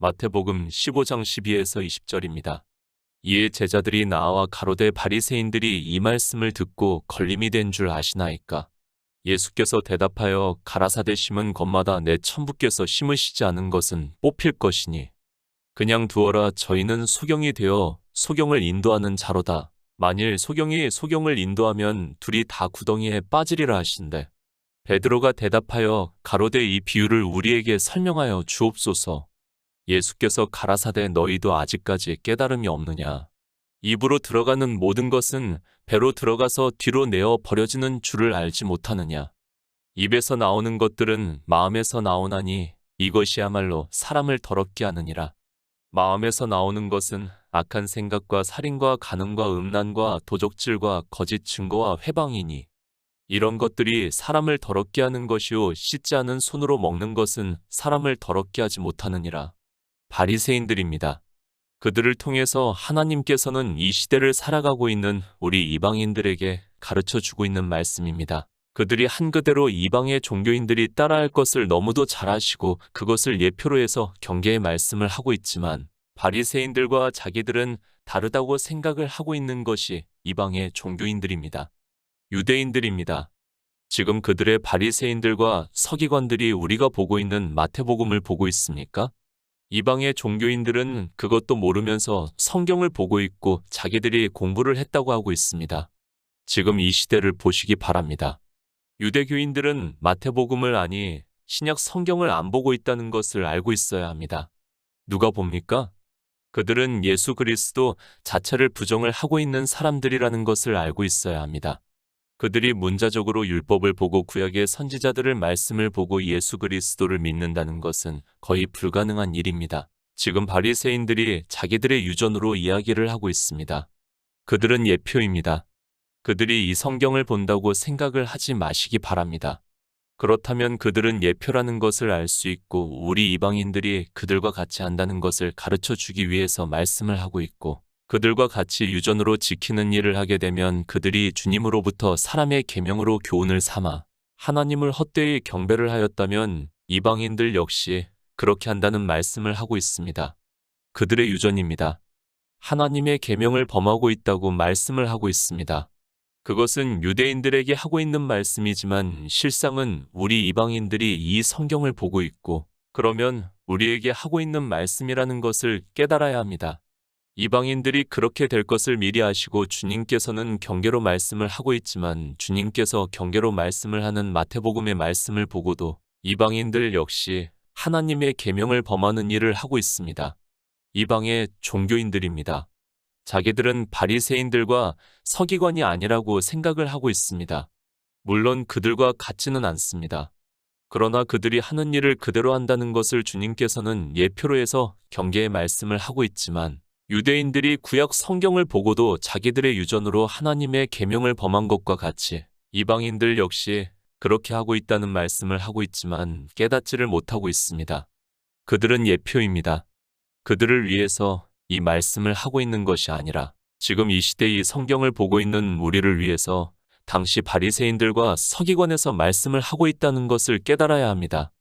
마태복음 15장 12에서 20절입니다. 이에 제자들이 나와 가로되 바리새인들이 이 말씀을 듣고 걸림이 된 줄 아시나이까. 예수께서 대답하여 가라사대 심은 것마다 내 천부께서 심으시지 않은 것은 뽑힐 것이니 그냥 두어라. 저희는 소경이 되어 소경을 인도하는 자로다. 만일 소경이 소경을 인도하면 둘이 다 구덩이에 빠지리라 하신대. 베드로가 대답하여 가로되 이 비유를 우리에게 설명하여 주옵소서. 예수께서 가라사대 너희도 아직까지 깨달음이 없느냐. 입으로 들어가는 모든 것은 배로 들어가서 뒤로 내어 버려지는 줄을 알지 못하느냐. 입에서 나오는 것들은 마음에서 나오나니 이것이야말로 사람을 더럽게 하느니라. 마음에서 나오는 것은 악한 생각과 살인과 간음과 음란과 도적질과 거짓 증거와 회방이니 이런 것들이 사람을 더럽게 하는 것이요 씻지 않은 손으로 먹는 것은 사람을 더럽게 하지 못하느니라. 바리새인들입니다. 그들을 통해서 하나님께서는 이 시대를 살아가고 있는 우리 이방인들에게 가르쳐 주고 있는 말씀입니다. 그들이 한그대로 이방의 종교인들이 따라할 것을 너무도 잘 아시고 그것을 예표로 해서 경계의 말씀을 하고 있지만 바리새인들과 자기들은 다르다고 생각을 하고 있는 것이 이방의 종교인들입니다. 유대인들입니다. 지금 그들의 바리새인들과 서기관들이 우리가 보고 있는 마태복음을 보고 있습니까? 이방의 종교인들은 그것도 모르면서 성경을 보고 있고 자기들이 공부를 했다고 하고 있습니다. 지금 이 시대를 보시기 바랍니다. 유대교인들은 마태복음을 아니 신약 성경을 안 보고 있다는 것을 알고 있어야 합니다. 누가 봅니까? 그들은 예수 그리스도 자체를 부정을 하고 있는 사람들이라는 것을 알고 있어야 합니다. 그들이 문자적으로 율법을 보고 구약의 선지자들을 말씀을 보고 예수 그리스도를 믿는다는 것은 거의 불가능한 일입니다. 지금 바리새인들이 자기들의 유전으로 이야기를 하고 있습니다. 그들은 예표입니다. 그들이 이 성경을 본다고 생각을 하지 마시기 바랍니다. 그렇다면 그들은 예표라는 것을 알 수 있고 우리 이방인들이 그들과 같이 한다는 것을 가르쳐 주기 위해서 말씀을 하고 있고 그들과 같이 유전으로 지키는 일을 하게 되면 그들이 주님으로부터 사람의 계명으로 교훈을 삼아 하나님을 헛되이 경배를 하였다면 이방인들 역시 그렇게 한다는 말씀을 하고 있습니다. 그들의 유전입니다. 하나님의 계명을 범하고 있다고 말씀을 하고 있습니다. 그것은 유대인들에게 하고 있는 말씀이지만 실상은 우리 이방인들이 이 성경을 보고 있고 그러면 우리에게 하고 있는 말씀이라는 것을 깨달아야 합니다. 이방인들이 그렇게 될 것을 미리 아시고 주님께서는 경계로 말씀을 하고 있지만 주님께서 경계로 말씀을 하는 마태복음의 말씀을 보고도 이방인들 역시 하나님의 계명을 범하는 일을 하고 있습니다. 이방의 종교인들입니다. 자기들은 바리새인들과 서기관이 아니라고 생각을 하고 있습니다. 물론 그들과 같지는 않습니다. 그러나 그들이 하는 일을 그대로 한다는 것을 주님께서는 예표로 해서 경계의 말씀을 하고 있지만 유대인들이 구약 성경을 보고도 자기들의 유전으로 하나님의 계명을 범한 것과 같이 이방인들 역시 그렇게 하고 있다는 말씀을 하고 있지만 깨닫지를 못하고 있습니다. 그들은 예표입니다. 그들을 위해서 이 말씀을 하고 있는 것이 아니라 지금 이 시대의 성경을 보고 있는 우리를 위해서 당시 바리새인들과 서기관에서 말씀을 하고 있다는 것을 깨달아야 합니다.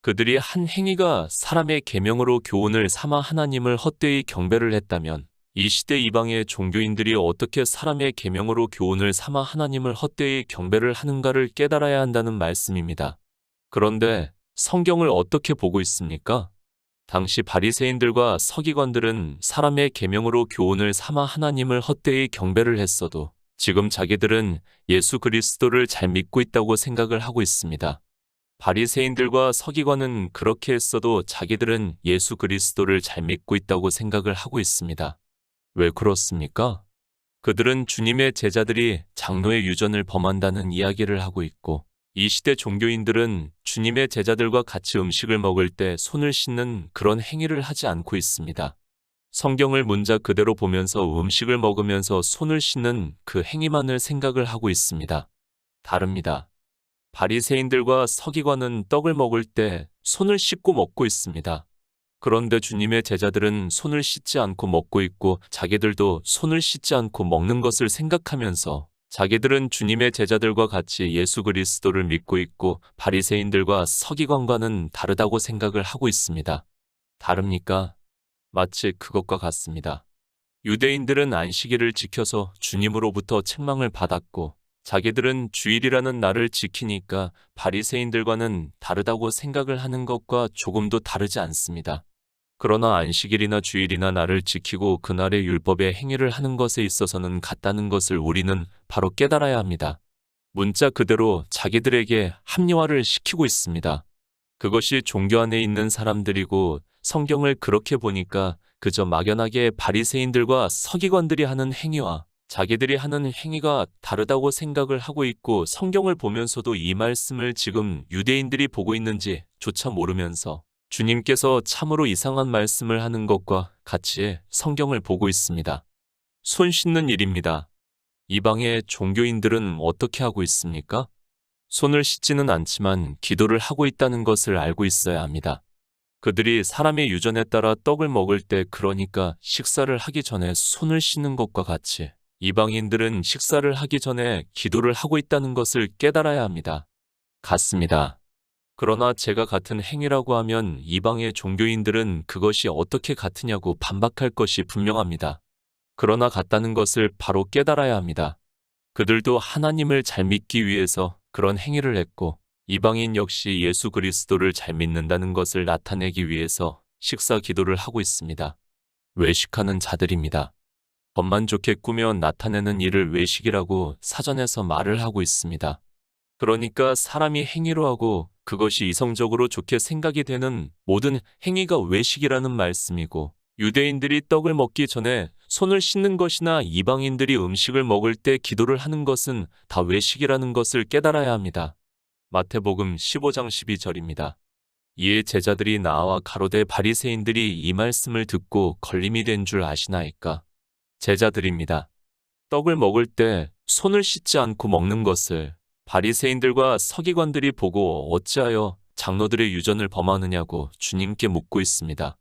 그들이 한 행위가 사람의 계명으로 교훈을 삼아 하나님을 헛되이 경배를 했다면 이 시대 이방의 종교인들이 어떻게 사람의 계명으로 교훈을 삼아 하나님을 헛되이 경배를 하는가를 깨달아야 한다는 말씀입니다. 그런데 성경을 어떻게 보고 있습니까? 당시 바리새인들과 서기관들은 사람의 계명으로 교훈을 삼아 하나님을 헛되이 경배를 했어도 지금 자기들은 예수 그리스도를 잘 믿고 있다고 생각을 하고 있습니다. 바리새인들과 서기관은 그렇게 했어도 자기들은 예수 그리스도를 잘 믿고 있다고 생각을 하고 있습니다. 왜 그렇습니까? 그들은 주님의 제자들이 장로의 유전을 범한다는 이야기를 하고 있고 이 시대 종교인들은 주님의 제자들과 같이 음식을 먹을 때 손을 씻는 그런 행위를 하지 않고 있습니다. 성경을 문자 그대로 보면서 음식을 먹으면서 손을 씻는 그 행위만을 생각을 하고 있습니다. 다릅니다. 바리새인들과 서기관은 떡을 먹을 때 손을 씻고 먹고 있습니다. 그런데 주님의 제자들은 손을 씻지 않고 먹고 있고 자기들도 손을 씻지 않고 먹는 것을 생각하면서 자기들은 주님의 제자들과 같이 예수 그리스도를 믿고 있고 바리새인들과 서기관과는 다르다고 생각을 하고 있습니다. 다릅니까? 마치 그것과 같습니다. 유대인들은 안식일을 지켜서 주님으로부터 책망을 받았고 자기들은 주일이라는 날을 지키니까 바리새인들과는 다르다고 생각을 하는 것과 조금도 다르지 않습니다. 그러나 안식일이나 주일이나 날을 지키고 그날의 율법의 행위를 하는 것에 있어서는 같다는 것을 우리는 바로 깨달아야 합니다. 문자 그대로 자기들에게 합리화를 시키고 있습니다. 그것이 종교 안에 있는 사람들이고 성경을 그렇게 보니까 그저 막연하게 바리새인들과 서기관들이 하는 행위와 자기들이 하는 행위가 다르다고 생각을 하고 있고 성경을 보면서도 이 말씀을 지금 유대인들이 보고 있는지 조차 모르면서 주님께서 참으로 이상한 말씀을 하는 것과 같이 성경을 보고 있습니다. 손 씻는 일입니다. 이방의 종교인들은 어떻게 하고 있습니까? 손을 씻지는 않지만 기도를 하고 있다는 것을 알고 있어야 합니다. 그들이 사람의 유전에 따라 떡을 먹을 때 그러니까 식사를 하기 전에 손을 씻는 것과 같이 이방인들은 식사를 하기 전에 기도를 하고 있다는 것을 깨달아야 합니다. 같습니다. 그러나 제가 같은 행위라고 하면 이방의 종교인들은 그것이 어떻게 같으냐고 반박할 것이 분명합니다. 그러나 같다는 것을 바로 깨달아야 합니다. 그들도 하나님을 잘 믿기 위해서 그런 행위를 했고 이방인 역시 예수 그리스도를 잘 믿는다는 것을 나타내기 위해서 식사 기도를 하고 있습니다. 외식하는 자들입니다. 겉만 좋게 꾸며 나타내는 일을 외식이라고 사전에서 말을 하고 있습니다. 그러니까 사람이 행위로 하고 그것이 이성적으로 좋게 생각이 되는 모든 행위가 외식이라는 말씀이고 유대인들이 떡을 먹기 전에 손을 씻는 것이나 이방인들이 음식을 먹을 때 기도를 하는 것은 다 외식이라는 것을 깨달아야 합니다. 마태복음 15장 12절입니다. 이에 제자들이 나와 가로되 바리새인들이 이 말씀을 듣고 걸림이 된 줄 아시나이까? 제자들입니다. 떡을 먹을 때 손을 씻지 않고 먹는 것을 바리새인들과 서기관들이 보고 어찌하여 장로들의 유전을 범하느냐고 주님께 묻고 있습니다.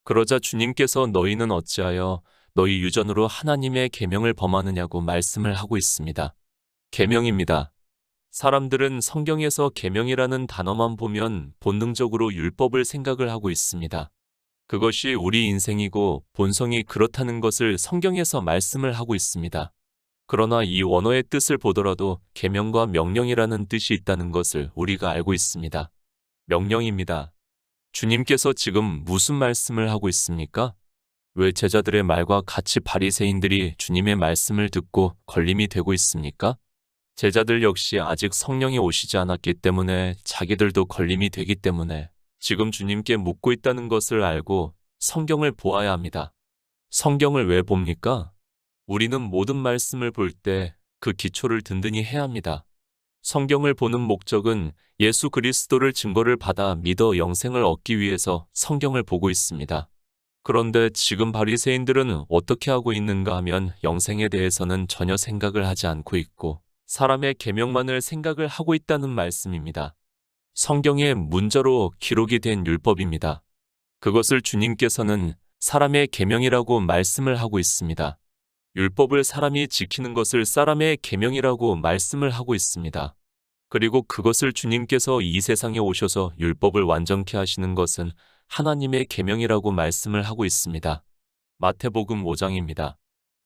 그러자 주님께서 너희는 어찌하여 너희 유전으로 하나님의 계명을 범하느냐고 말씀을 하고 있습니다. 계명입니다. 사람들은 성경에서 계명이라는 단어만 보면 본능적으로 율법을 생각을 하고 있습니다. 그것이 우리 인생이고 본성이 그렇다는 것을 성경에서 말씀을 하고 있습니다. 그러나 이 원어의 뜻을 보더라도 계명과 명령이라는 뜻이 있다는 것을 우리가 알고 있습니다. 명령입니다. 주님께서 지금 무슨 말씀을 하고 있습니까? 왜 제자들의 말과 같이 바리새인들이 주님의 말씀을 듣고 걸림이 되고 있습니까? 제자들 역시 아직 성령이 오시지 않았기 때문에 자기들도 걸림이 되기 때문에 지금 주님께 묻고 있다는 것을 알고 성경을 보아야 합니다. 성경을 왜 봅니까? 우리는 모든 말씀을 볼 때 그 기초를 든든히 해야 합니다. 성경을 보는 목적은 예수 그리스도를 증거를 받아 믿어 영생을 얻기 위해서 성경을 보고 있습니다. 그런데 지금 바리새인들은 어떻게 하고 있는가 하면 영생에 대해서는 전혀 생각을 하지 않고 있고 사람의 계명만을 생각을 하고 있다는 말씀입니다. 성경의 문자로 기록이 된 율법입니다. 그것을 주님께서는 사람의 계명이라고 말씀을 하고 있습니다. 율법을 사람이 지키는 것을 사람의 계명이라고 말씀을 하고 있습니다. 그리고 그것을 주님께서 이 세상에 오셔서 율법을 완전케 하시는 것은 하나님의 계명이라고 말씀을 하고 있습니다. 마태복음 5장입니다.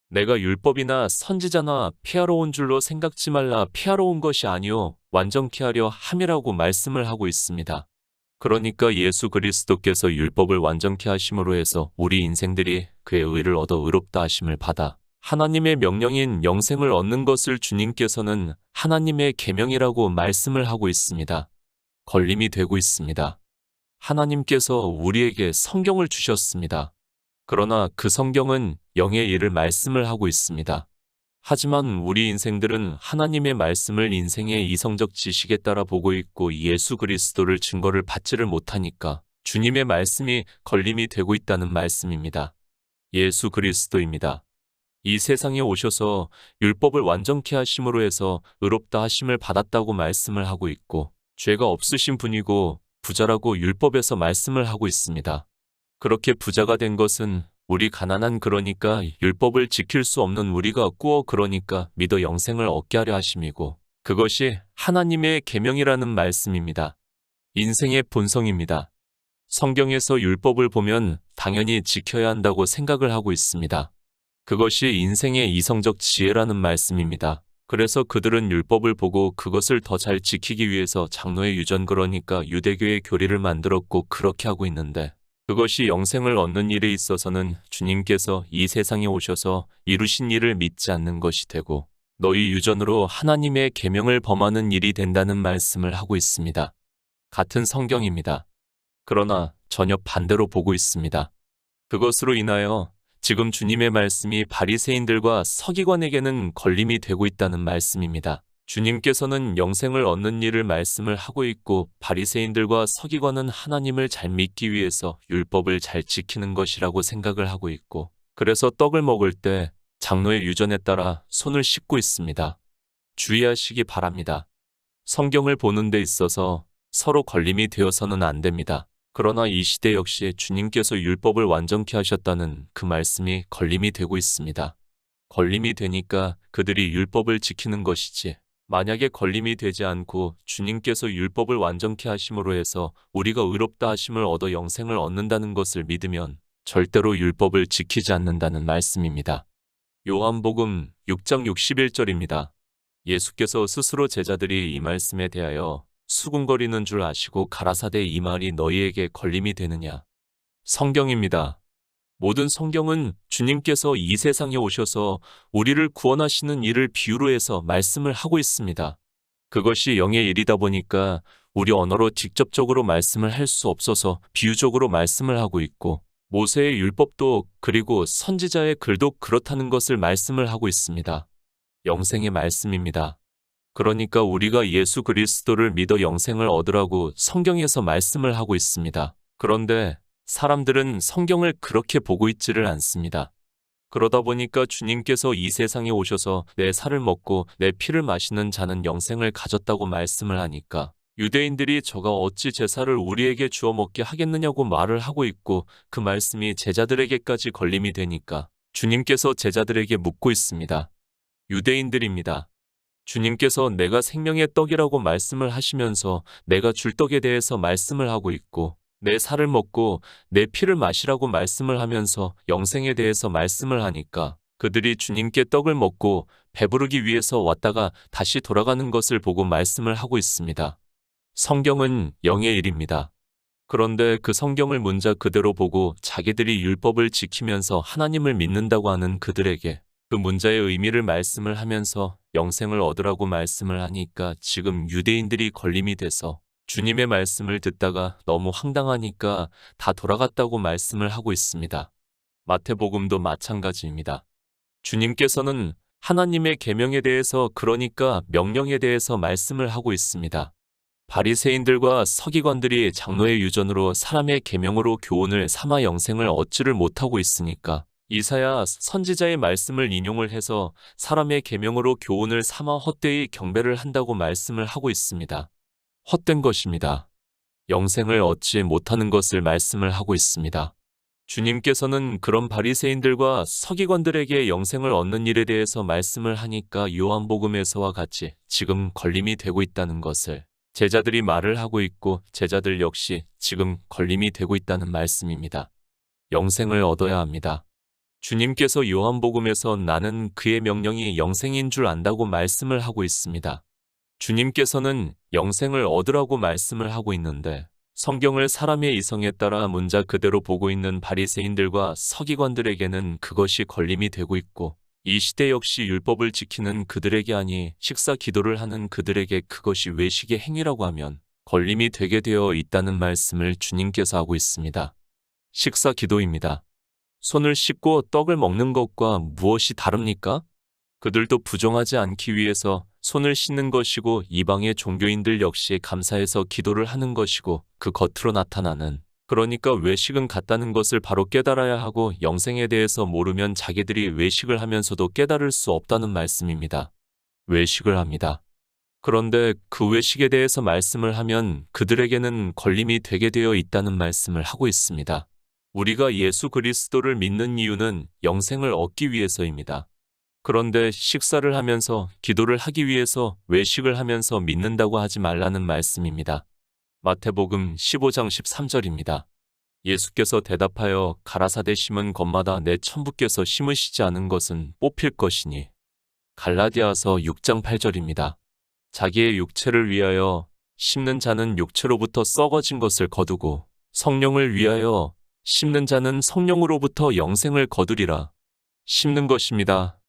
내가 율법이나 선지자나 피하러 온 줄로 생각지 말라 피하러 온 것이 아니요 완전케 하려 함이라고 말씀을 하고 있습니다. 그러니까 예수 그리스도께서 율법을 완전케 하심으로 해서 우리 인생들이 그의 의를 얻어 의롭다 하심을 받아 하나님의 명령인 영생을 얻는 것을 주님께서는 하나님의 계명이라고 말씀을 하고 있습니다. 걸림이 되고 있습니다. 하나님께서 우리에게 성경을 주셨습니다. 그러나 그 성경은 영의 일을 말씀을 하고 있습니다. 하지만 우리 인생들은 하나님의 말씀을 인생의 이성적 지식에 따라 보고 있고 예수 그리스도를 증거를 받지를 못하니까 주님의 말씀이 걸림이 되고 있다는 말씀입니다. 예수 그리스도입니다. 이 세상에 오셔서 율법을 완전케 하심으로 해서 의롭다 하심을 받았다고 말씀을 하고 있고 죄가 없으신 분이고 부자라고 율법에서 말씀을 하고 있습니다. 그렇게 부자가 된 것은 우리 가난한 그러니까 율법을 지킬 수 없는 우리가 꾸어 그러니까 믿어 영생을 얻게 하려 하심이고 그것이 하나님의 계명이라는 말씀입니다. 인생의 본성입니다. 성경에서 율법을 보면 당연히 지켜야 한다고 생각을 하고 있습니다. 그것이 인생의 이성적 지혜라는 말씀입니다. 그래서 그들은 율법을 보고 그것을 더 잘 지키기 위해서 장로의 유전 그러니까 유대교의 교리를 만들었고 그렇게 하고 있는데 그것이 영생을 얻는 일에 있어서는 주님께서 이 세상에 오셔서 이루신 일을 믿지 않는 것이 되고 너희 유전으로 하나님의 계명을 범하는 일이 된다는 말씀을 하고 있습니다. 같은 성경입니다. 그러나 전혀 반대로 보고 있습니다. 그것으로 인하여 지금 주님의 말씀이 바리새인들과 서기관에게는 걸림이 되고 있다는 말씀입니다. 주님께서는 영생을 얻는 일을 말씀을 하고 있고 바리새인들과 서기관은 하나님을 잘 믿기 위해서 율법을 잘 지키는 것이라고 생각을 하고 있고 그래서 떡을 먹을 때 장로의 유전에 따라 손을 씻고 있습니다. 주의하시기 바랍니다. 성경을 보는 데 있어서 서로 걸림이 되어서는 안 됩니다. 그러나 이 시대 역시 주님께서 율법을 완전케 하셨다는 그 말씀이 걸림이 되고 있습니다. 걸림이 되니까 그들이 율법을 지키는 것이지 만약에 걸림이 되지 않고 주님께서 율법을 완전케 하심으로 해서 우리가 의롭다 하심을 얻어 영생을 얻는다는 것을 믿으면 절대로 율법을 지키지 않는다는 말씀입니다. 요한복음 6장 61절입니다. 예수께서 스스로 제자들이 이 말씀에 대하여 수군거리는 줄 아시고 가라사대 이 말이 너희에게 걸림이 되느냐. 성경입니다. 모든 성경은 주님께서 이 세상에 오셔서 우리를 구원하시는 일을 비유로 해서 말씀을 하고 있습니다. 그것이 영의 일이다 보니까 우리 언어로 직접적으로 말씀을 할 수 없어서 비유적으로 말씀을 하고 있고 모세의 율법도 그리고 선지자의 글도 그렇다는 것을 말씀을 하고 있습니다. 영생의 말씀입니다. 그러니까 우리가 예수 그리스도를 믿어 영생을 얻으라고 성경에서 말씀을 하고 있습니다. 그런데 사람들은 성경을 그렇게 보고 있지를 않습니다. 그러다 보니까 주님께서 이 세상에 오셔서 내 살을 먹고 내 피를 마시는 자는 영생을 가졌다고 말씀을 하니까 유대인들이 저가 어찌 제사를 우리에게 주어 먹게 하겠느냐고 말을 하고 있고 그 말씀이 제자들에게까지 걸림이 되니까 주님께서 제자들에게 묻고 있습니다. 유대인들입니다. 주님께서 내가 생명의 떡이라고 말씀을 하시면서 내가 줄 떡에 대해서 말씀을 하고 있고 내 살을 먹고 내 피를 마시라고 말씀을 하면서 영생에 대해서 말씀을 하니까 그들이 주님께 떡을 먹고 배부르기 위해서 왔다가 다시 돌아가는 것을 보고 말씀을 하고 있습니다. 성경은 영의 일입니다. 그런데 그 성경을 문자 그대로 보고 자기들이 율법을 지키면서 하나님을 믿는다고 하는 그들에게 그 문자의 의미를 말씀을 하면서 영생을 얻으라고 말씀을 하니까 지금 유대인들이 걸림이 돼서 주님의 말씀을 듣다가 너무 황당하니까 다 돌아갔다고 말씀을 하고 있습니다. 마태복음도 마찬가지입니다. 주님께서는 하나님의 계명에 대해서 그러니까 명령에 대해서 말씀을 하고 있습니다. 바리새인들과 서기관들이 장로의 유전으로 사람의 계명으로 교훈을 삼아 영생을 얻지를 못하고 있으니까 이사야 선지자의 말씀을 인용을 해서 사람의 계명으로 교훈을 삼아 헛되이 경배를 한다고 말씀을 하고 있습니다. 헛된 것입니다. 영생을 얻지 못하는 것을 말씀을 하고 있습니다. 주님께서는 그런 바리새인들과 서기관들에게 영생을 얻는 일에 대해서 말씀을 하니까 요한복음에서와 같이 지금 걸림이 되고 있다는 것을 제자들이 말을 하고 있고 제자들 역시 지금 걸림이 되고 있다는 말씀입니다. 영생을 얻어야 합니다. 주님께서 요한복음에서 나는 그의 명령이 영생인 줄 안다고 말씀을 하고 있습니다. 주님께서는 영생을 얻으라고 말씀을 하고 있는데 성경을 사람의 이성에 따라 문자 그대로 보고 있는 바리새인들과 서기관들에게는 그것이 걸림이 되고 있고 이 시대 역시 율법을 지키는 그들에게 아니 식사 기도를 하는 그들에게 그것이 외식의 행위라고 하면 걸림이 되게 되어 있다는 말씀을 주님께서 하고 있습니다. 식사 기도입니다. 손을 씻고 떡을 먹는 것과 무엇이 다릅니까? 그들도 부정하지 않기 위해서 손을 씻는 것이고 이방의 종교인들 역시 감사해서 기도를 하는 것이고 그 겉으로 나타나는 그러니까 외식은 같다는 것을 바로 깨달아야 하고 영생에 대해서 모르면 자기들이 외식을 하면서도 깨달을 수 없다는 말씀입니다. 외식을 합니다. 그런데 그 외식에 대해서 말씀을 하면 그들에게는 걸림이 되게 되어 있다는 말씀을 하고 있습니다. 우리가 예수 그리스도를 믿는 이유는 영생을 얻기 위해서입니다. 그런데 식사를 하면서 기도를 하기 위해서 외식을 하면서 믿는다고 하지 말라는 말씀입니다. 마태복음 15장 13절입니다. 예수께서 대답하여 가라사대 심은 것마다 내 천부께서 심으시지 않은 것은 뽑힐 것이니. 갈라디아서 6장 8절입니다. 자기의 육체를 위하여 심는 자는 육체로부터 썩어진 것을 거두고 성령을 위하여 심는 자는 성령으로부터 영생을 거두리라. 심는 것입니다.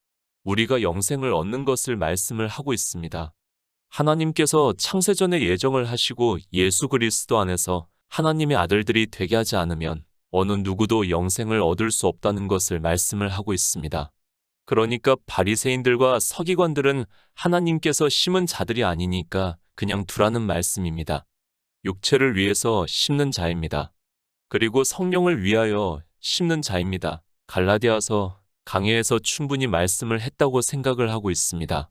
우리가 영생을 얻는 것을 말씀을 하고 있습니다. 하나님께서 창세전에 예정을 하시고 예수 그리스도 안에서 하나님의 아들들이 되게 하지 않으면 어느 누구도 영생을 얻을 수 없다는 것을 말씀을 하고 있습니다. 그러니까 바리새인들과 서기관들은 하나님께서 심은 자들이 아니니까 그냥 두라는 말씀입니다. 육체를 위해서 심는 자입니다. 그리고 성령을 위하여 심는 자입니다. 갈라디아서 강해에서 충분히 말씀을 했다고 생각을 하고 있습니다.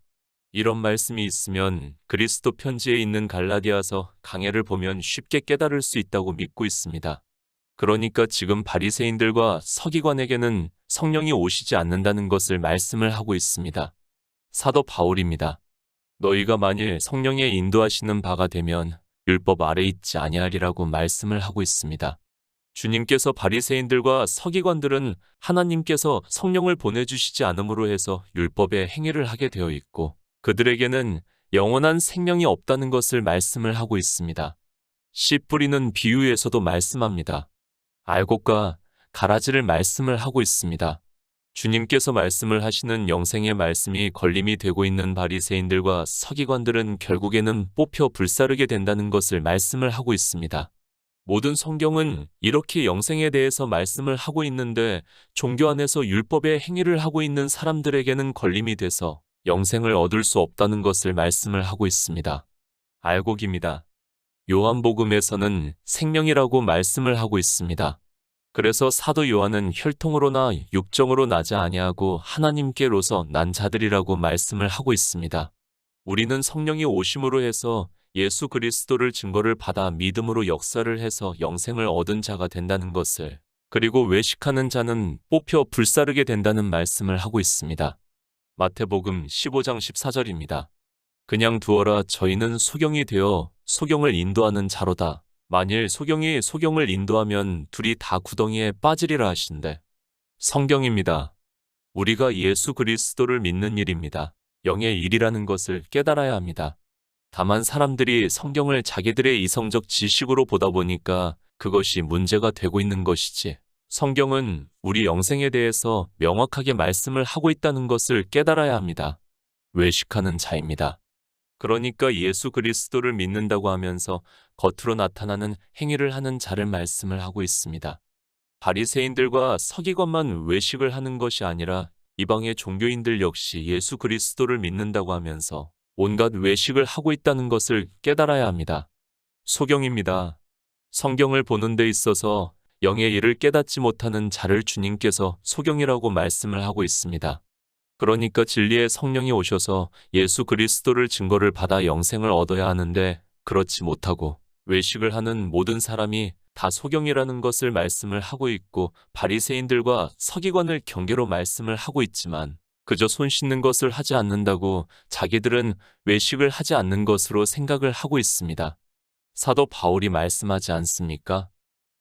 이런 말씀이 있으면 그리스도 편지에 있는 갈라디아서 강해를 보면 쉽게 깨달을 수 있다고 믿고 있습니다. 그러니까 지금 바리새인들과 서기관에게는 성령이 오시지 않는다는 것을 말씀을 하고 있습니다. 사도 바울입니다. 너희가 만일 성령의 인도하시는 바가 되면 율법 아래 있지 아니하리라고 말씀을 하고 있습니다. 주님께서 바리새인들과 서기관들은 하나님께서 성령을 보내주시지 않음으로 해서 율법의 행위를 하게 되어 있고 그들에게는 영원한 생명이 없다는 것을 말씀을 하고 있습니다. 씨 뿌리는 비유에서도 말씀합니다. 알곡과 가라지를 말씀을 하고 있습니다. 주님께서 말씀을 하시는 영생의 말씀이 걸림이 되고 있는 바리새인들과 서기관들은 결국에는 뽑혀 불사르게 된다는 것을 말씀을 하고 있습니다. 모든 성경은 이렇게 영생에 대해서 말씀을 하고 있는데 종교 안에서 율법의 행위를 하고 있는 사람들에게는 걸림이 돼서 영생을 얻을 수 없다는 것을 말씀을 하고 있습니다. 알곡입니다. 요한복음에서는 생명이라고 말씀을 하고 있습니다. 그래서 사도 요한은 혈통으로나 육정으로 나지 아니하고 하나님께로서 난 자들이라고 말씀을 하고 있습니다. 우리는 성령이 오심으로 해서 예수 그리스도를 증거를 받아 믿음으로 역사를 해서 영생을 얻은 자가 된다는 것을, 그리고 외식하는 자는 뽑혀 불사르게 된다는 말씀을 하고 있습니다. 마태복음 15장 14절입니다. 그냥 두어라. 저희는 소경이 되어 소경을 인도하는 자로다. 만일 소경이 소경을 인도하면 둘이 다 구덩이에 빠지리라 하신대. 성경입니다. 우리가 예수 그리스도를 믿는 일입니다. 영의 일이라는 것을 깨달아야 합니다. 다만 사람들이 성경을 자기들의 이성적 지식으로 보다 보니까 그것이 문제가 되고 있는 것이지, 성경은 우리 영생에 대해서 명확하게 말씀을 하고 있다는 것을 깨달아야 합니다. 외식하는 자입니다. 그러니까 예수 그리스도를 믿는다고 하면서 겉으로 나타나는 행위를 하는 자를 말씀을 하고 있습니다. 바리새인들과 서기관만 외식을 하는 것이 아니라 이방의 종교인들 역시 예수 그리스도를 믿는다고 하면서 온갖 외식을 하고 있다는 것을 깨달아야 합니다. 소경입니다. 성경을 보는 데 있어서 영의 일을 깨닫지 못하는 자를 주님께서 소경이라고 말씀을 하고 있습니다. 그러니까 진리의 성령이 오셔서 예수 그리스도를 증거를 받아 영생을 얻어야 하는데 그렇지 못하고 외식을 하는 모든 사람이 다 소경이라는 것을 말씀을 하고 있고, 바리새인들과 서기관을 경계로 말씀을 하고 있지만 그저 손 씻는 것을 하지 않는다고 자기들은 외식을 하지 않는 것으로 생각을 하고 있습니다. 사도 바울이 말씀하지 않습니까?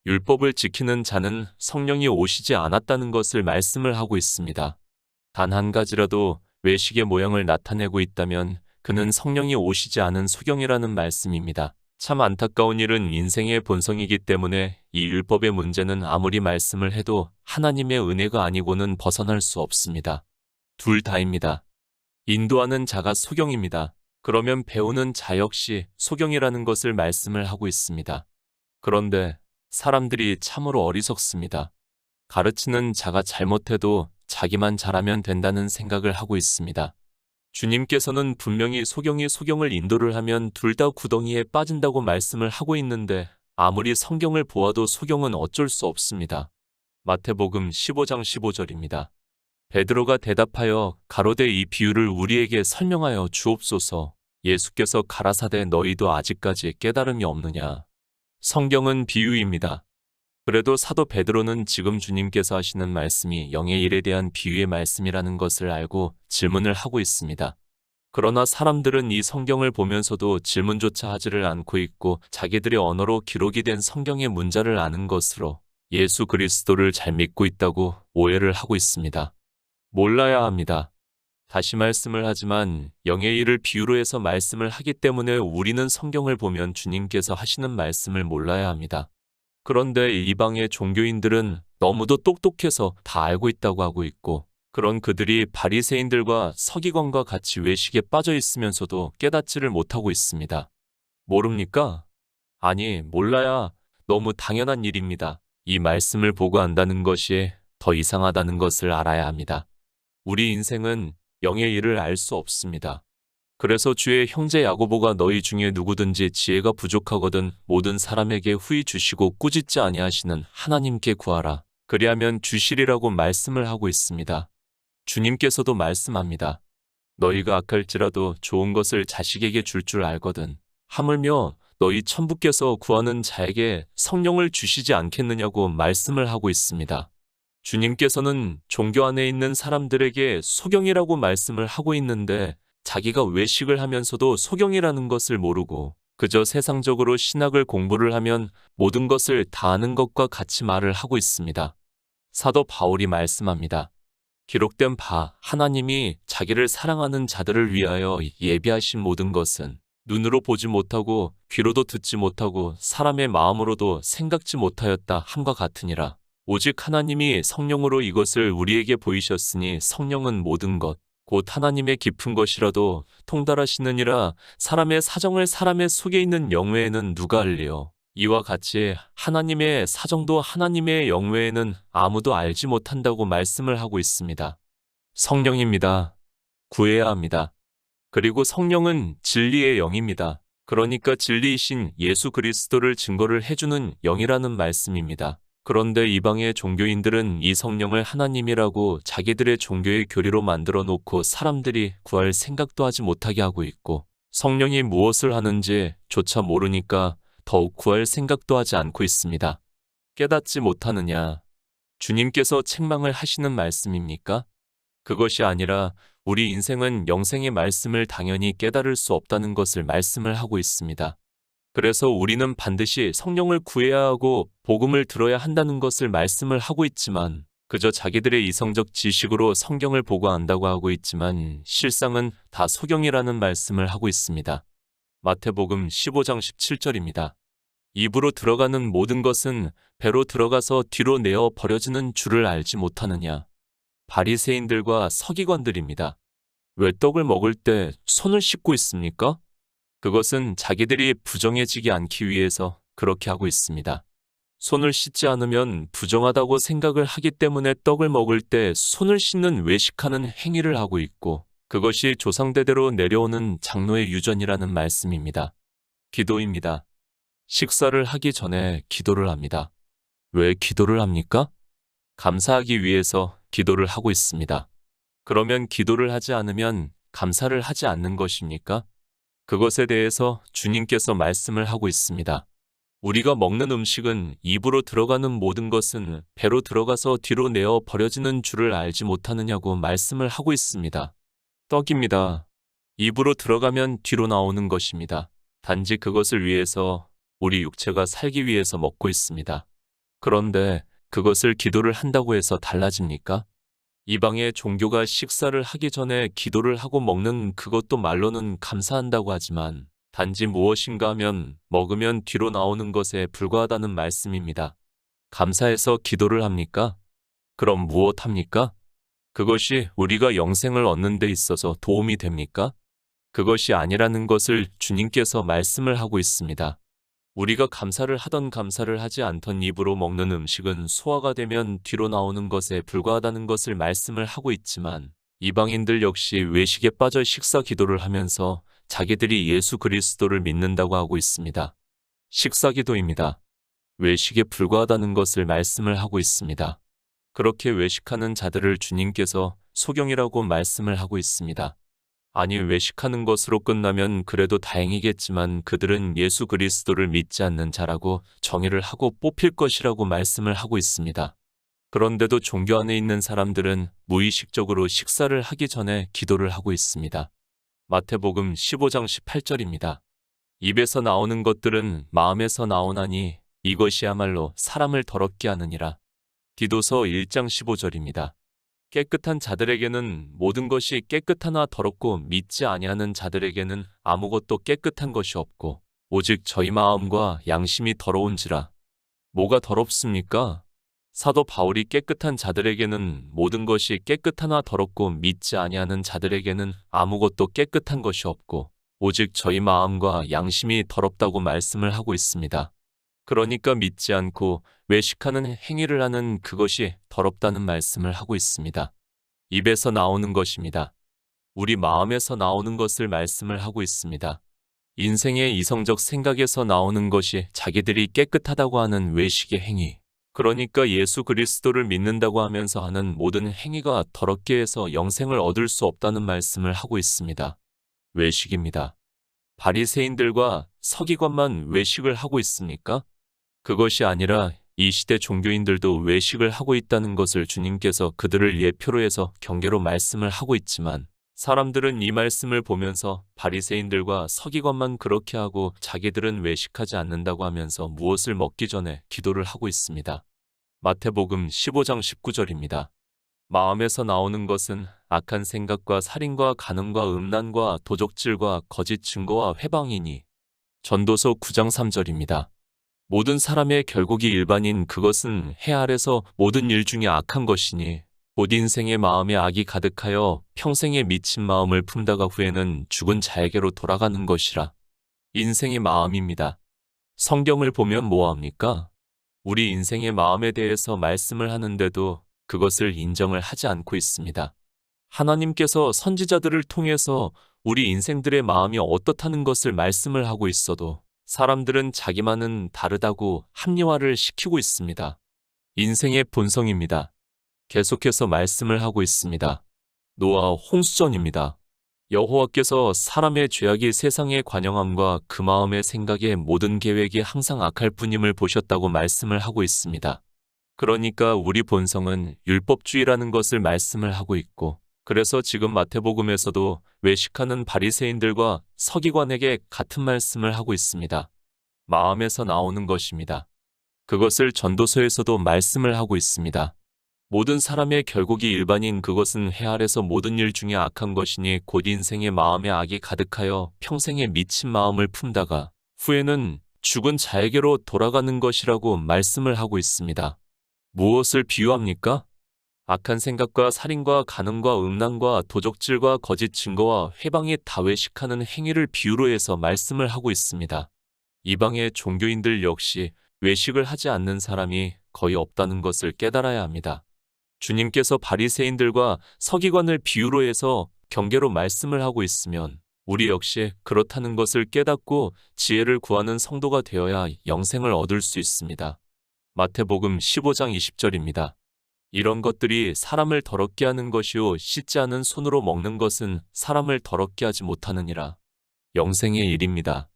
율법을 지키는 자는 성령이 오시지 않았다는 것을 말씀을 하고 있습니다. 단 한 가지라도 외식의 모양을 나타내고 있다면 그는 성령이 오시지 않은 소경이라는 말씀입니다. 참 안타까운 일은 인생의 본성이기 때문에 이 율법의 문제는 아무리 말씀을 해도 하나님의 은혜가 아니고는 벗어날 수 없습니다. 둘 다입니다. 인도하는 자가 소경입니다. 그러면 배우는 자 역시 소경이라는 것을 말씀을 하고 있습니다. 그런데 사람들이 참으로 어리석습니다. 가르치는 자가 잘못해도 자기만 잘하면 된다는 생각을 하고 있습니다. 주님께서는 분명히 소경이 소경을 인도를 하면 둘 다 구덩이에 빠진다고 말씀을 하고 있는데 아무리 성경을 보아도 소경은 어쩔 수 없습니다. 마태복음 15장 15절입니다. 베드로가 대답하여 가로되 이 비유를 우리에게 설명하여 주옵소서. 예수께서 가라사대 너희도 아직까지 깨달음이 없느냐. 성경은 비유입니다. 그래도 사도 베드로는 지금 주님께서 하시는 말씀이 영의 일에 대한 비유의 말씀이라는 것을 알고 질문을 하고 있습니다. 그러나 사람들은 이 성경을 보면서도 질문조차 하지를 않고 있고 자기들의 언어로 기록이 된 성경의 문자를 아는 것으로 예수 그리스도를 잘 믿고 있다고 오해를 하고 있습니다. 몰라야 합니다. 다시 말씀을 하지만 영의 일을 비유로 해서 말씀을 하기 때문에 우리는 성경을 보면 주님께서 하시는 말씀을 몰라야 합니다. 그런데 이방의 종교인들은 너무도 똑똑해서 다 알고 있다고 하고 있고, 그런 그들이 바리새인들과 서기관과 같이 외식에 빠져 있으면서도 깨닫지를 못하고 있습니다. 모릅니까? 아니, 몰라야 너무 당연한 일입니다. 이 말씀을 보고 안다는 것이 더 이상하다는 것을 알아야 합니다. 우리 인생은 영의 일을 알 수 없습니다. 그래서 주의 형제 야고보가 너희 중에 누구든지 지혜가 부족하거든 모든 사람에게 후히 주시고 꾸짖지 아니하시는 하나님께 구하라. 그리하면 주시리라고 말씀을 하고 있습니다. 주님께서도 말씀합니다. 너희가 악할지라도 좋은 것을 자식에게 줄 줄 알거든. 하물며 너희 천부께서 구하는 자에게 성령을 주시지 않겠느냐고 말씀을 하고 있습니다. 주님께서는 종교 안에 있는 사람들에게 소경이라고 말씀을 하고 있는데 자기가 외식을 하면서도 소경이라는 것을 모르고 그저 세상적으로 신학을 공부를 하면 모든 것을 다 아는 것과 같이 말을 하고 있습니다. 사도 바울이 말씀합니다. 기록된 바 하나님이 자기를 사랑하는 자들을 위하여 예비하신 모든 것은 눈으로 보지 못하고 귀로도 듣지 못하고 사람의 마음으로도 생각지 못하였다 함과 같으니라. 오직 하나님이 성령으로 이것을 우리에게 보이셨으니 성령은 모든 것, 곧 하나님의 깊은 것이라도 통달하시느니라. 사람의 사정을 사람의 속에 있는 영 외에는 누가 알리요? 이와 같이 하나님의 사정도 하나님의 영 외에는 아무도 알지 못한다고 말씀을 하고 있습니다. 성령입니다. 구해야 합니다. 그리고 성령은 진리의 영입니다. 그러니까 진리이신 예수 그리스도를 증거를 해주는 영이라는 말씀입니다. 그런데 이방의 종교인들은 이 성령을 하나님이라고 자기들의 종교의 교리로 만들어 놓고 사람들이 구할 생각도 하지 못하게 하고 있고, 성령이 무엇을 하는지 조차 모르니까 더욱 구할 생각도 하지 않고 있습니다. 깨닫지 못하느냐? 주님께서 책망을 하시는 말씀입니까? 그것이 아니라 우리 인생은 영생의 말씀을 당연히 깨달을 수 없다는 것을 말씀을 하고 있습니다. 그래서 우리는 반드시 성령을 구해야 하고 복음을 들어야 한다는 것을 말씀을 하고 있지만 그저 자기들의 이성적 지식으로 성경을 보고 안다고 하고 있지만 실상은 다 소경이라는 말씀을 하고 있습니다. 마태복음 15장 17절입니다. 입으로 들어가는 모든 것은 배로 들어가서 뒤로 내어 버려지는 줄을 알지 못하느냐. 바리새인들과 서기관들입니다. 왜 떡을 먹을 때 손을 씻고 있습니까? 그것은 자기들이 부정해지지 않기 위해서 그렇게 하고 있습니다. 손을 씻지 않으면 부정하다고 생각을 하기 때문에 떡을 먹을 때 손을 씻는 외식하는 행위를 하고 있고 그것이 조상대대로 내려오는 장로의 유전이라는 말씀입니다. 기도입니다. 식사를 하기 전에 기도를 합니다. 왜 기도를 합니까? 감사하기 위해서 기도를 하고 있습니다. 그러면 기도를 하지 않으면 감사를 하지 않는 것입니까? 그것에 대해서 주님께서 말씀을 하고 있습니다. 우리가 먹는 음식은 입으로 들어가는 모든 것은 배로 들어가서 뒤로 내어 버려지는 줄을 알지 못하느냐고 말씀을 하고 있습니다. 떡입니다. 입으로 들어가면 뒤로 나오는 것입니다. 단지 그것을 위해서 우리 육체가 살기 위해서 먹고 있습니다. 그런데 그것을 기도를 한다고 해서 달라집니까? 이방의 종교가 식사를 하기 전에 기도를 하고 먹는 그것도 말로는 감사한다고 하지만 단지 무엇인가 하면 먹으면 뒤로 나오는 것에 불과하다는 말씀입니다. 감사해서 기도를 합니까? 그럼 무엇 합니까? 그것이 우리가 영생을 얻는 데 있어서 도움이 됩니까? 그것이 아니라는 것을 주님께서 말씀을 하고 있습니다. 우리가 감사를 하던 감사를 하지 않던 입으로 먹는 음식은 소화가 되면 뒤로 나오는 것에 불과하다는 것을 말씀을 하고 있지만 이방인들 역시 외식에 빠져 식사 기도를 하면서 자기들이 예수 그리스도를 믿는다고 하고 있습니다. 식사 기도입니다. 외식에 불과하다는 것을 말씀을 하고 있습니다. 그렇게 외식하는 자들을 주님께서 소경이라고 말씀을 하고 있습니다. 아니, 외식하는 것으로 끝나면 그래도 다행이겠지만 그들은 예수 그리스도를 믿지 않는 자라고 정의를 하고 뽑힐 것이라고 말씀을 하고 있습니다. 그런데도 종교 안에 있는 사람들은 무의식적으로 식사를 하기 전에 기도를 하고 있습니다. 마태복음 15장 18절입니다. 입에서 나오는 것들은 마음에서 나오나니 이것이야말로 사람을 더럽게 하느니라. 디도서 1장 15절입니다. 깨끗한 자들에게는 모든 것이 깨끗하나 더럽고 믿지 아니하는 자들에게는 아무것도 깨끗한 것이 없고 오직 저희 마음과 양심이 더러운지라. 뭐가 더럽습니까? 사도 바울이 깨끗한 자들에게는 모든 것이 깨끗하나 더럽고 믿지 아니하는 자들에게는 아무것도 깨끗한 것이 없고 오직 저희 마음과 양심이 더럽다고 말씀을 하고 있습니다. 그러니까 믿지 않고 외식하는 행위를 하는 그것이 더럽다는 말씀을 하고 있습니다. 입에서 나오는 것입니다. 우리 마음에서 나오는 것을 말씀을 하고 있습니다. 인생의 이성적 생각에서 나오는 것이 자기들이 깨끗하다고 하는 외식의 행위. 그러니까 예수 그리스도를 믿는다고 하면서 하는 모든 행위가 더럽게 해서 영생을 얻을 수 없다는 말씀을 하고 있습니다. 외식입니다. 바리새인들과 서기관만 외식을 하고 있습니까? 그것이 아니라 이 시대 종교인들도 외식을 하고 있다는 것을 주님께서 그들을 예표로 해서 경계로 말씀을 하고 있지만 사람들은 이 말씀을 보면서 바리새인들과 서기관만 그렇게 하고 자기들은 외식하지 않는다고 하면서 무엇을 먹기 전에 기도를 하고 있습니다. 마태복음 15장 19절입니다. 마음에서 나오는 것은 악한 생각과 살인과 간음과 음란과 도적질과 거짓 증거와 회방이니. 전도서 9장 3절입니다. 모든 사람의 결국이 일반인 그것은 해 아래서 모든 일 중에 악한 것이니 곧 인생의 마음에 악이 가득하여 평생에 미친 마음을 품다가 후에는 죽은 자에게로 돌아가는 것이라. 인생의 마음입니다. 성경을 보면 뭐합니까? 우리 인생의 마음에 대해서 말씀을 하는데도 그것을 인정을 하지 않고 있습니다. 하나님께서 선지자들을 통해서 우리 인생들의 마음이 어떻다는 것을 말씀을 하고 있어도 사람들은 자기만은 다르다고 합리화를 시키고 있습니다. 인생의 본성입니다. 계속해서 말씀을 하고 있습니다. 노아 홍수전입니다. 여호와께서 사람의 죄악이 세상의 관영함과 그 마음의 생각의 모든 계획이 항상 악할 뿐임을 보셨다고 말씀을 하고 있습니다. 그러니까 우리 본성은 율법주의라는 것을 말씀을 하고 있고 그래서 지금 마태복음에서도 외식하는 바리새인들과 서기관에게 같은 말씀을 하고 있습니다. 마음에서 나오는 것입니다. 그것을 전도서에서도 말씀을 하고 있습니다. 모든 사람의 결국이 일반인 그것은 해 아래서 모든 일 중에 악한 것이니 곧 인생의 마음에 악이 가득하여 평생에 미친 마음을 품다가 후에는 죽은 자에게로 돌아가는 것이라고 말씀을 하고 있습니다. 무엇을 비유합니까? 악한 생각과 살인과 간음과 음란과 도적질과 거짓 증거와 회방에 다 외식하는 행위를 비유로 해서 말씀을 하고 있습니다. 이방의 종교인들 역시 외식을 하지 않는 사람이 거의 없다는 것을 깨달아야 합니다. 주님께서 바리새인들과 서기관을 비유로 해서 경계로 말씀을 하고 있으면 우리 역시 그렇다는 것을 깨닫고 지혜를 구하는 성도가 되어야 영생을 얻을 수 있습니다. 마태복음 15장 20절입니다. 이런 것들이 사람을 더럽게 하는 것이요 씻지 않은 손으로 먹는 것은 사람을 더럽게 하지 못하느니라. 영생의 일입니다.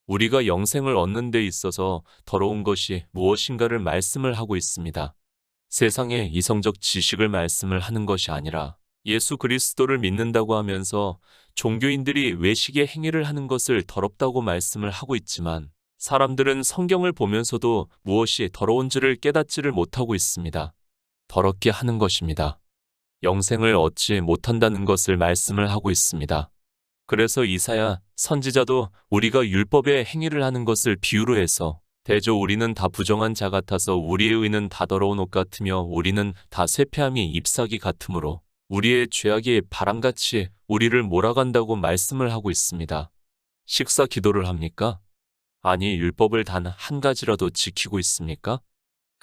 우리가 영생을 얻는 데 있어서 더러운 것이 무엇인가를 말씀을 하고 있습니다. 세상의 이성적 지식을 말씀을 하는 것이 아니라 예수 그리스도를 믿는다고 하면서 종교인들이 외식의 행위를 하는 것을 더럽다고 말씀을 하고 있지만 사람들은 성경을 보면서도 무엇이 더러운지를 깨닫지를 못하고 있습니다. 더럽게 하는 것입니다. 영생을 얻지 못한다는 것을 말씀을 하고 있습니다. 그래서 이사야 선지자도 우리가 율법의 행위를 하는 것을 비유로 해서 대저 우리는 다 부정한 자 같아서 우리의 의는 다 더러운 옷 같으며 우리는 다 쇠폐함이 잎사귀 같으므로 우리의 죄악이 바람같이 우리를 몰아간다고 말씀을 하고 있습니다. 식사 기도를 합니까? 아니 율법을 단 한 가지라도 지키고 있습니까?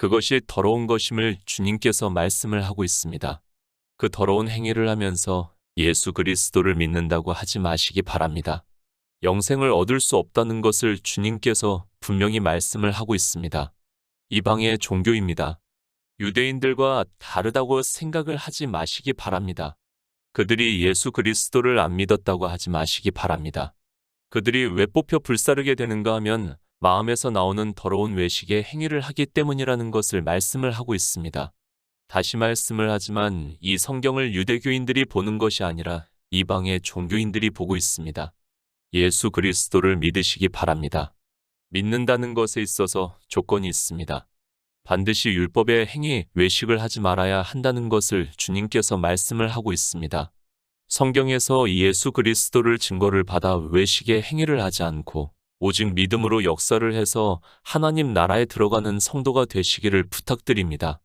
그것이 더러운 것임을 주님께서 말씀을 하고 있습니다. 그 더러운 행위를 하면서 예수 그리스도를 믿는다고 하지 마시기 바랍니다. 영생을 얻을 수 없다는 것을 주님께서 분명히 말씀을 하고 있습니다. 이방의 종교입니다. 유대인들과 다르다고 생각을 하지 마시기 바랍니다. 그들이 예수 그리스도를 안 믿었다고 하지 마시기 바랍니다. 그들이 왜 뽑혀 불사르게 되는가 하면 마음에서 나오는 더러운 외식의 행위를 하기 때문이라는 것을 말씀을 하고 있습니다. 다시 말씀을 하지만 이 성경을 유대교인들이 보는 것이 아니라 이방의 종교인들이 보고 있습니다. 예수 그리스도를 믿으시기 바랍니다. 믿는다는 것에 있어서 조건이 있습니다. 반드시 율법의 행위, 외식을 하지 말아야 한다는 것을 주님께서 말씀을 하고 있습니다. 성경에서 예수 그리스도를 증거를 받아 외식의 행위를 하지 않고 오직 믿음으로 역사를 해서 하나님 나라에 들어가는 성도가 되시기를 부탁드립니다.